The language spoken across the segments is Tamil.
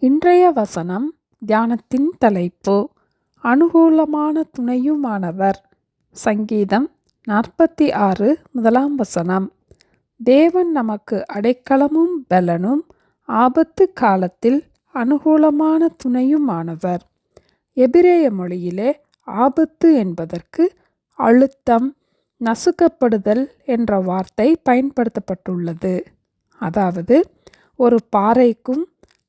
இன்றைய வசனம் தியானத்தின் தலைப்பு அனுகூலமான துணையுமானவர். சங்கீதம் 46 முதலாம் வசனம். தேவன் நமக்கு அடைக்கலமும் பலனும், ஆபத்து காலத்தில் அனுகூலமான துணையுமானவர். எபிரேய மொழியிலே ஆபத்து என்பதற்கு அழுத்தம், நசுக்கப்படுதல் என்ற வார்த்தை பயன்படுத்தப்பட்டுள்ளது. அதாவது ஒரு பாறைக்கும்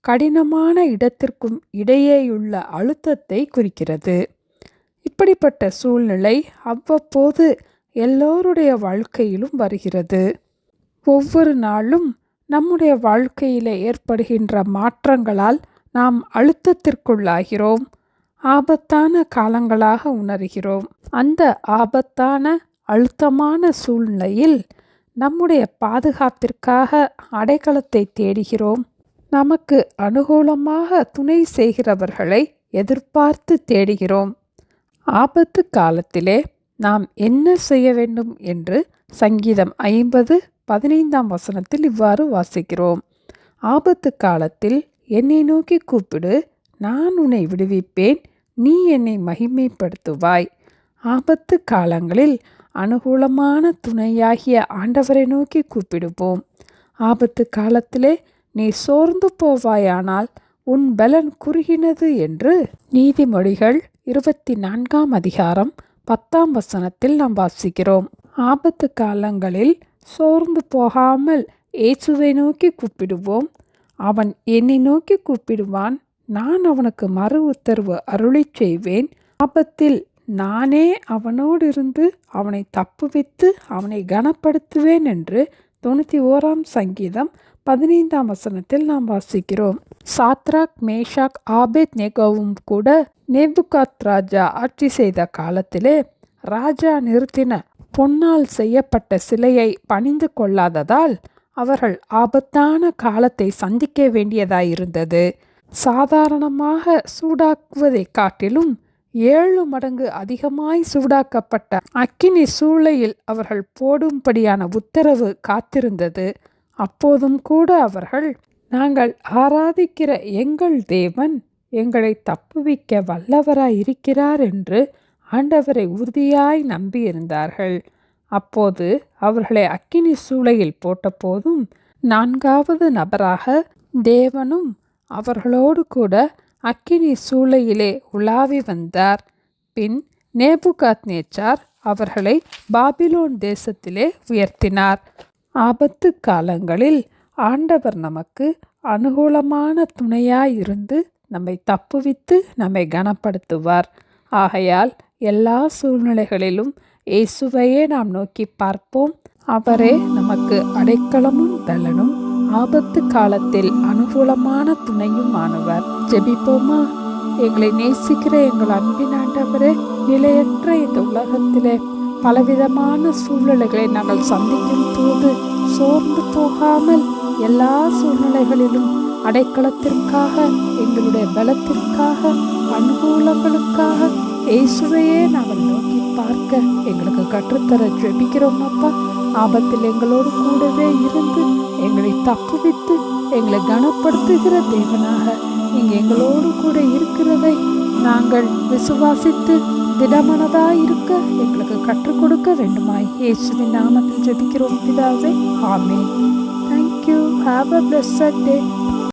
கடினமான இடத்திற்கும் இடையேயுள்ள அழுத்தத்தை குறிக்கிறது. இப்படிப்பட்ட சூழ்நிலை அவ்வப்போது எல்லோருடைய வாழ்க்கையிலும் வருகிறது. ஒவ்வொரு நாளும் நம்முடைய வாழ்க்கையிலே ஏற்படுகின்ற மாற்றங்களால் நாம் அழுத்தத்திற்குள்ளாகிறோம். ஆபத்தான காலங்களாக உணர்கிறோம். அந்த ஆபத்தான அழுத்தமான சூழ்நிலையில் நம்முடைய பாதுகாப்பிற்காக அடைக்கலத்தை தேடுகிறோம். நமக்கு அனுகூலமாக துணை செய்கிறவர்களை எதிர்பார்த்து தேடுகிறோம். ஆபத்து காலத்திலே நாம் என்ன செய்ய வேண்டும் என்று சங்கீதம் 50:15 வசனத்தில் இவ்வாறு வாசிக்கிறோம். ஆபத்து காலத்தில் என்னை நோக்கி கூப்பிடு, நான் உன்னை விடுவிப்பேன், நீ என்னை மகிமைப்படுத்துவாய். ஆபத்து காலங்களில் அனுகூலமான துணையாகிய ஆண்டவரை நோக்கி கூப்பிடுவோம். ஆபத்து காலத்திலே நீ சோர்ந்து போவாயானால் உன் பலன் குறுகினது என்று நீதிமொழிகள் 24 வசனத்தில் நாம் வாசிக்கிறோம். ஆபத்து காலங்களில் சோர்ந்து போகாமல் இயேசுவை நோக்கி கூப்பிடுவோம். அவன் என்னை நோக்கி கூப்பிடுவான், நான் அவனுக்கு மறு உத்தரவு அருளி செய்வேன். ஆபத்தில் நானே அவனோடு இருந்து அவனை தப்புவித்து அவனை கனப்படுத்துவேன் என்று 91 சங்கீதம் 15 வசனத்தில் நாம் வாசிக்கிறோம். சாத்ராக், மேஷாக், ஆபேத்நேகோவும் கூட நேபுகாத் ராஜா ஆட்சி செய்த காலத்திலே ராஜா நிறுத்தின பொன்னால் செய்யப்பட்ட சிலையை பணிந்து கொள்ளாததால் அவர்கள் ஆபத்தான காலத்தை சந்திக்க வேண்டியதாயிருந்தது. சாதாரணமாக சூடாக்குவதை காட்டிலும் 7 மடங்கு அதிகமாய் சூடாக்கப்பட்ட அக்கினி சூளையில் அவர்கள் போடும்படியான உத்தரவு காத்திருந்தது. அப்போதும் கூட அவர்கள், நாங்கள் ஆராதிக்கிற எங்கள் தேவன் எங்களை தப்புவிக்க வல்லவராய் இருக்கிறார் என்று ஆண்டவரை உறுதியாய் நம்பியிருந்தார்கள். அப்போது அவர்களை அக்கினி சூளையில் போட்டபோதும் 4வது நபராக தேவனும் அவர்களோடு கூட அக்கினி சூளையிலே உலாவி வந்தார். பின் நேபுகாத்நேச்சார் அவர்களை பாபிலோன் தேசத்திலே உயர்த்தினார். ஆபத்து காலங்களில் ஆண்டவர் நமக்கு அனுகூலமான துணையாயிருந்து நம்மை தப்புவித்து நம்மை கனப்படுத்துவார். ஆகையால் எல்லா சூழ்நிலைகளிலும் இயேசுவையே நாம் நோக்கி பார்ப்போம். அவரே நமக்கு அடைக்கலமும் பலனும், ஆபத்து காலத்தில் அனுகூலமான துணையுமானவர். ஜெபிப்போமா? எங்களை நேசிக்கிற எங்கள் அன்பின் ஆண்டவரே, நிலையற்ற இந்த உலகத்திலே பலவிதமான சூழ்நிலைகளை நாங்கள் சந்திக்கும் போது சோர்ந்து போகாமல் எல்லா சூழ்நிலைகளிலும் அடைக்கலத்திற்காக, எங்களுடைய பலத்திற்காக, அனுகூலங்களுக்காக இயேசுவையே நாங்கள் நோக்கி பார்க்க எங்களுக்கு கற்றுத்தர ஜெபிக்கிறோம் அப்பா. ஆபத்தில் எங்களோடு கூடவே இருந்து எங்களை தப்புவித்து எங்களை கனப்படுத்துகிற தேவனாக நீங்கள் எங்களோடு கூட இருக்கிறதை நாங்கள் விசுவாசித்து திடமனதாய் இருக்க எங்களுக்கு கற்றுக் கொடுக்க வேண்டுமாய் இயேசுவின் நாமத்தில் ஜெபிக்கிறோம் பிதாவே. ஆமென். Thank you. Have a blessed day.